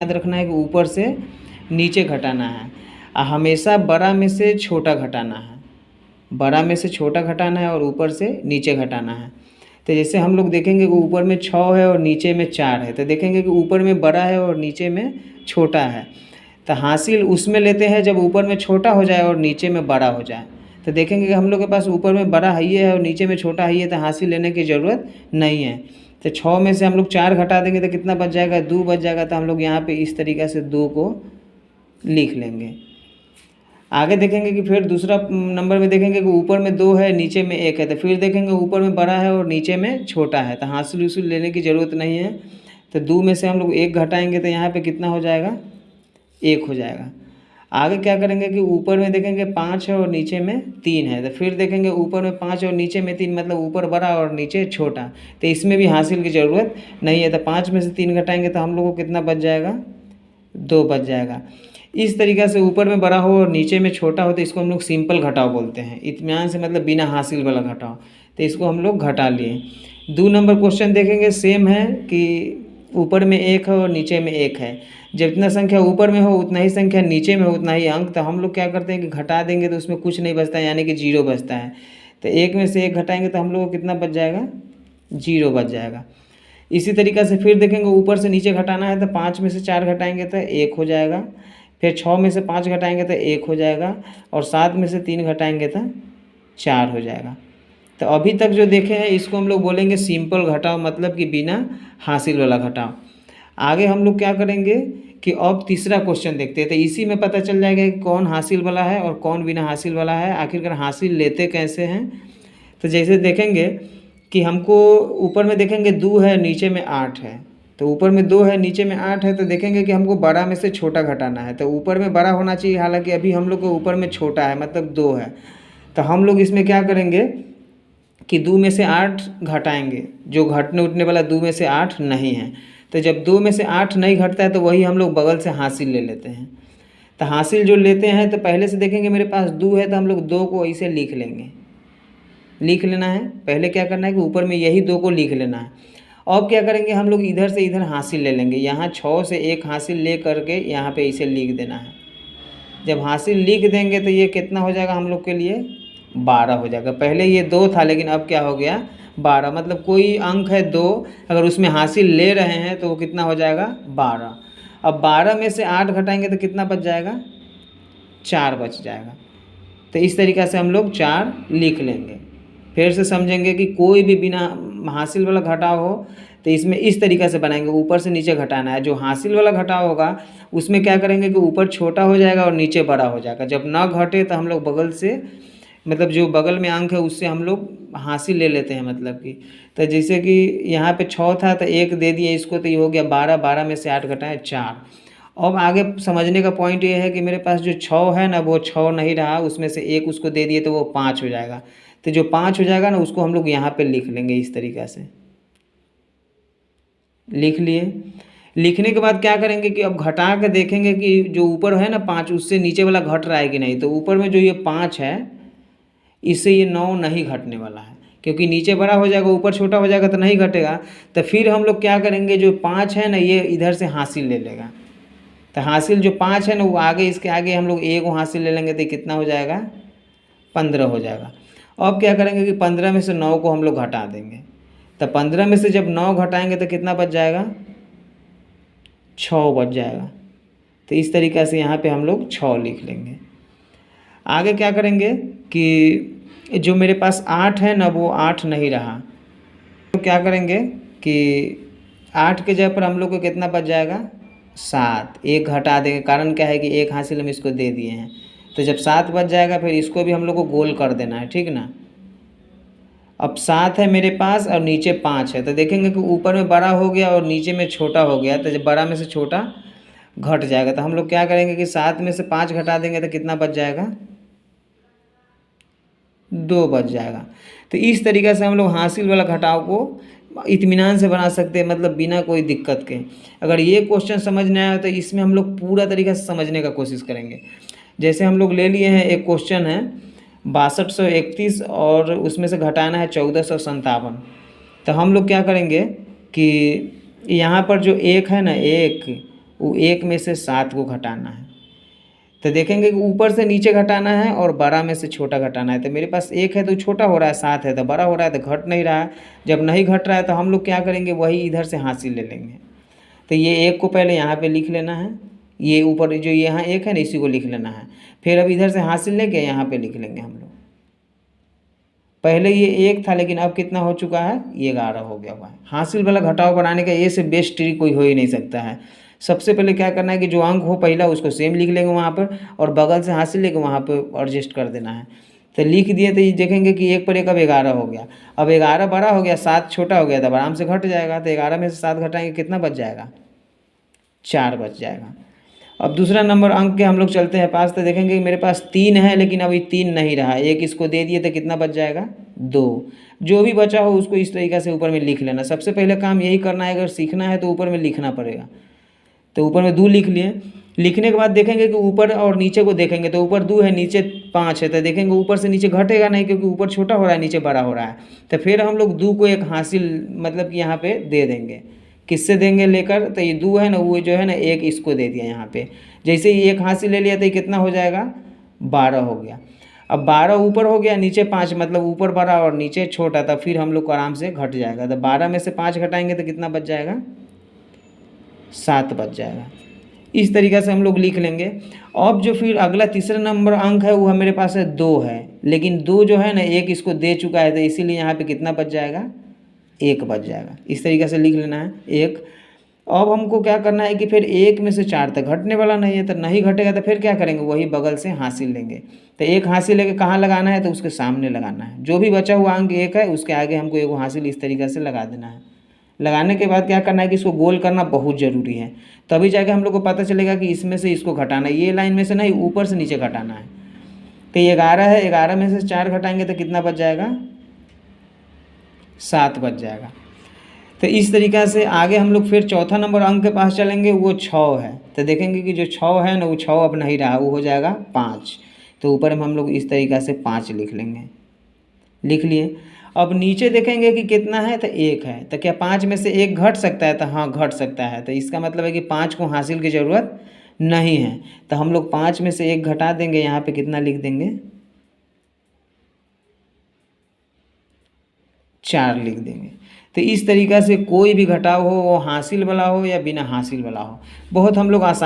याद रखना है कि ऊपर से नीचे घटाना है, हमेशा बड़ा में से छोटा घटाना है, बड़ा में से छोटा घटाना है और ऊपर से नीचे घटाना है। तो जैसे हम लोग देखेंगे कि ऊपर में 6 है और नीचे में 4 है, तो देखेंगे कि ऊपर में बड़ा है और नीचे में छोटा है। तो हासिल उसमें लेते हैं जब ऊपर में छोटा हो जाए और नीचे में बड़ा हो जाए। तो देखेंगे कि हम लोग के पास ऊपर में बड़ा है ये है और नीचे में छोटा है ये, तो हासिल लेने की ज़रूरत नहीं है। तो 6 में से हम लोग 4 घटा देंगे तो कितना बच जाएगा, 2 बच जाएगा। तो हम लोग यहाँ पे इस तरीक़े से 2 को लिख लेंगे। आगे देखेंगे कि फिर दूसरा नंबर में देखेंगे कि ऊपर में 2 है नीचे में 1 है, तो फिर देखेंगे ऊपर में बड़ा है और नीचे में छोटा है, तो हासिल उसूल लेने की ज़रूरत नहीं है। तो 2 में से हम लोग 1 घटाएंगे तो यहाँ पे कितना हो जाएगा, 1 हो जाएगा। आगे क्या करेंगे कि ऊपर में देखेंगे 5 है और नीचे में 3 है, तो फिर देखेंगे ऊपर में 5 और नीचे में 3, मतलब ऊपर बड़ा और नीचे छोटा, तो इसमें भी हासिल की ज़रूरत नहीं है। तो 5 में से 3 घटाएंगे तो हम लोग को कितना बच जाएगा, 2 बच जाएगा। इस तरीक़े से ऊपर में बड़ा हो और नीचे में छोटा हो तो इसको हम लोग सिंपल घटाव बोलते हैं। इत्मीनान से मतलब बिना हासिल वाला घटाव, तो इसको हम लोग घटा लिए। 2 नंबर क्वेश्चन देखेंगे, सेम है कि ऊपर में 1 है और नीचे में 1 है। जितना संख्या ऊपर में हो उतना ही संख्या नीचे में हो उतना ही अंक, तो हम लोग क्या करते हैं कि घटा देंगे तो उसमें कुछ नहीं बचता है, यानी कि 0 बचता है। तो 1 में से 1 घटाएंगे तो हम लोग को कितना बच जाएगा, 0 बच जाएगा। इसी तरीक़े से फिर देखेंगे ऊपर से नीचे घटाना है, तो 5 में से 4 घटाएंगे तो 1 हो जाएगा। फिर 6 में से 5 घटाएंगे तो 1 हो जाएगा, और 7 में से 3 घटाएंगे तो 4 हो जाएगा। तो अभी तक जो देखे हैं इसको हम लोग बोलेंगे सिंपल घटाव, मतलब कि बिना हासिल वाला घटाव। आगे हम लोग क्या करेंगे कि अब तीसरा क्वेश्चन देखते हैं, तो इसी में पता चल जाएगा कि कौन हासिल वाला है और कौन बिना हासिल वाला है, आखिरकार हासिल लेते कैसे हैं। तो जैसे देखेंगे कि हमको ऊपर में देखेंगे 2 है नीचे में 8 है, तो ऊपर में 2 है नीचे में 8 है, तो देखेंगे कि हमको बड़ा में से छोटा घटाना है। तो ऊपर में बड़ा होना चाहिए, हालांकि अभी हम लोग को ऊपर में छोटा है मतलब 2 है। तो हम लोग इसमें क्या करेंगे कि 2 में से 8 घटाएंगे, जो घटने उठने वाला 2 में से 8 नहीं है। तो जब 2 में से 8 नहीं घटता है तो वही हम लोग बगल से हासिल ले लेते हैं। तो हासिल जो लेते हैं तो पहले से देखेंगे मेरे पास 2 है, तो हम लोग 2 को ऐसे लिख लेंगे, लिख लेना है। पहले क्या करना है कि ऊपर में यही 2 को लिख लेना है। अब क्या करेंगे हम लोग इधर से इधर हासिल ले लेंगे, यहाँ 6 से 1 हासिल ले करके यहाँ पे इसे लिख देना है। जब हासिल लिख देंगे तो ये कितना हो जाएगा हम लोग के लिए, 12 हो जाएगा। पहले ये 2 था लेकिन अब क्या हो गया, 12। मतलब कोई अंक है 2, अगर उसमें हासिल ले रहे हैं तो वो कितना हो जाएगा, 12। अब 12 में से 8 घटाएंगे तो कितना बच जाएगा, 4 बच जाएगा। तो इस तरीक़े से हम लोग 4 लिख लेंगे। फिर से समझेंगे कि कोई भी बिना हासिल वाला घटाव हो तो इसमें इस तरीक़े से बनाएंगे, ऊपर से नीचे घटाना है। जो हासिल वाला घटाव होगा उसमें क्या करेंगे कि ऊपर छोटा हो जाएगा और नीचे बड़ा हो जाएगा। जब ना घटे तो हम लोग बगल से, मतलब जो बगल में अंक है उससे हम लोग हासिल ले लेते हैं, मतलब कि। तो जैसे कि यहाँ पे 6 था तो 1 दे दिए इसको, तो ये हो गया 12। 12 में से 8 घटाए 4। अब आगे समझने का पॉइंट ये है कि मेरे पास जो 6 है ना वो 6 नहीं रहा, उसमें से 1 उसको दे दिए तो वो 5 हो जाएगा। तो जो 5 हो जाएगा ना उसको हम लोग यहाँ पे लिख लेंगे, इस तरीक़े से लिख लिए। लिखने के बाद क्या करेंगे कि अब घटा के देखेंगे कि जो ऊपर है ना 5 उससे नीचे वाला घट रहा है कि नहीं। तो ऊपर में जो ये 5 है इससे ये 9 नहीं घटने वाला है, क्योंकि नीचे बड़ा हो जाएगा ऊपर छोटा हो जाएगा तो नहीं घटेगा। तो फिर हम लोग क्या करेंगे, जो 5 है ना ये इधर से हासिल ले लेगा। तो हासिल जो 5 है ना वो आगे, इसके आगे हम लोग 1 हासिल ले लेंगे तो कितना हो जाएगा, 15 हो जाएगा। अब क्या करेंगे कि 15 में से 9 को हम लोग घटा देंगे। तो 15 में से जब 9 घटाएंगे तो कितना बच जाएगा, 6 बच जाएगा। तो इस तरीक़े से यहाँ पे हम लोग 6 लिख लेंगे। आगे क्या करेंगे कि जो मेरे पास 8 है ना वो 8 नहीं रहा, तो क्या करेंगे कि 8 के जगह पर हम लोग को कितना बच जाएगा, 7। 1 घटा देंगे, कारण क्या है कि 1 हासिल हम इसको दे दिए हैं। तो जब 7 बच जाएगा फिर इसको भी हम लोग को गोल कर देना है, ठीक ना। अब 7 है मेरे पास और नीचे 5 है, तो देखेंगे कि ऊपर में बड़ा हो गया और नीचे में छोटा हो गया। तो जब बड़ा में से छोटा घट जाएगा तो हम लोग क्या करेंगे कि 7 में से 5 घटा देंगे तो कितना बच जाएगा, 2 बच जाएगा। तो इस तरीक़े से हम लोग हासिल वाला घटाव को इत्मीनान से बना सकते हैं, मतलब बिना कोई दिक्कत के। अगर ये क्वेश्चन समझ में आया तो इसमें हम लोग पूरा तरीक़े से समझने का कोशिश करेंगे। जैसे हम लोग ले लिए हैं, एक क्वेश्चन है 6231 और उसमें से घटाना है 1457। तो हम लोग क्या करेंगे कि यहाँ पर जो 1 है ना 1, वो 1 में से 7 को घटाना है। तो देखेंगे कि ऊपर से नीचे घटाना है और बड़ा में से छोटा घटाना है। तो मेरे पास 1 है तो छोटा हो रहा है, 7 है तो बड़ा हो रहा है, तो घट नहीं रहा है। जब नहीं घट रहा है तो हम लोग क्या करेंगे, वही इधर से हासिल ले लेंगे। तो ये 1 को पहले यहाँ पे लिख लेना है, ये ऊपर जो यहाँ 1 है ना इसी को लिख लेना है। फिर अब इधर से हासिल लेके यहाँ पे लिख लेंगे हम लोग। पहले ये 1 था लेकिन अब कितना हो चुका है, ये 11 हो गया हुआ है। हासिल वाला घटाव बढ़ाने का ये से बेस्ट ट्रिक कोई हो ही नहीं सकता है। सबसे पहले क्या करना है कि जो अंक हो पहला उसको सेम लिख लेंगे वहाँ पर, और बगल से हासिल लेके वहाँ पर एडजस्ट कर देना है। तो लिख दिए तो ये देखेंगे कि 1 पर 1 अब 11 हो गया। अब 11 बड़ा हो गया, 7 छोटा हो गया, तब आराम से घट जाएगा। तो 11 में से 7 घटाएंगे, कितना बच जाएगा, 4 बच जाएगा। अब दूसरा नंबर अंक के हम लोग चलते हैं पास। तो देखेंगे कि मेरे पास 3 है लेकिन अभी 3 नहीं रहा, 1 इसको दे दिए तो कितना बच जाएगा, 2। जो भी बचा हो उसको इस तरीक़े से ऊपर में लिख लेना। सबसे पहले काम यही करना है, अगर सीखना है तो ऊपर में लिखना पड़ेगा। तो ऊपर में 2 लिख लिए। लिखने के बाद देखेंगे कि ऊपर और नीचे को देखेंगे तो ऊपर 2 है नीचे 5 है। तो देखेंगे ऊपर से नीचे घटेगा नहीं, क्योंकि ऊपर छोटा हो रहा है नीचे बड़ा हो रहा है। तो फिर हम लोग 2 को एक हासिल मतलब कि यहाँ पे दे देंगे। किससे देंगे लेकर, तो ये 2 है ना, वो जो है ना 1 इसको दे दिया यहाँ पे। जैसे ही 1 हासिल ले लिया तो ये कितना हो जाएगा, 12 हो गया। अब 12 ऊपर हो गया, नीचे 5, मतलब ऊपर बड़ा और नीचे छोटा था। फिर हम लोग को आराम से घट जाएगा। तो 12 में से 5 घटाएंगे तो कितना बच जाएगा, 7 बच जाएगा। इस तरीक़े से हम लोग लिख लेंगे। अब जो फिर अगला तीसरा नंबर अंक है वो मेरे पास है 2 है, लेकिन 2 जो है ना 1 इसको दे चुका है, तो इसीलिए यहाँ पे कितना बच जाएगा, 1 बच जाएगा। इस तरीक़े से लिख लेना है 1। अब हमको क्या करना है कि फिर 1 में से 4 तक घटने वाला नहीं है, तो नहीं घटेगा तो फिर क्या करेंगे, वही बगल से हासिल लेंगे। तो 1 हासिल लेके कहाँ लगाना है, तो उसके सामने लगाना है। जो भी बचा हुआ अंक 1 है उसके आगे हमको 1 हासिल इस तरीक़े से लगा देना है। लगाने के बाद क्या करना है कि इसको गोल करना बहुत ज़रूरी है, तभी जाके हम लोग को पता चलेगा कि इसमें से इसको घटाना है। ये लाइन में से नहीं, ऊपर से नीचे घटाना है। तो ये 11 है, 11 में से 4 घटाएंगे तो कितना बच जाएगा, 7 बच जाएगा। तो इस तरीक़ा से आगे हम लोग फिर चौथा नंबर अंक के पास चलेंगे, वो 6 है। तो देखेंगे कि जो 6 है ना वो 6 अब नहीं रहा, वो हो जाएगा 5। तो ऊपर में हम लोग इस तरीक़ा से 5 लिख लेंगे। लिख लिए। अब नीचे देखेंगे कि कितना है, तो 1 है। तो क्या 5 में से 1 घट सकता है, तो हाँ घट सकता है। तो इसका मतलब है कि 5 को हासिल की ज़रूरत नहीं है। तो हम लोग 5 में से 1 घटा देंगे, यहाँ पे कितना लिख देंगे, 4 लिख देंगे। तो इस तरीक़ा से कोई भी घटाव हो, वो हासिल वाला हो या बिना हासिल वाला हो, बहुत हम लोग आसान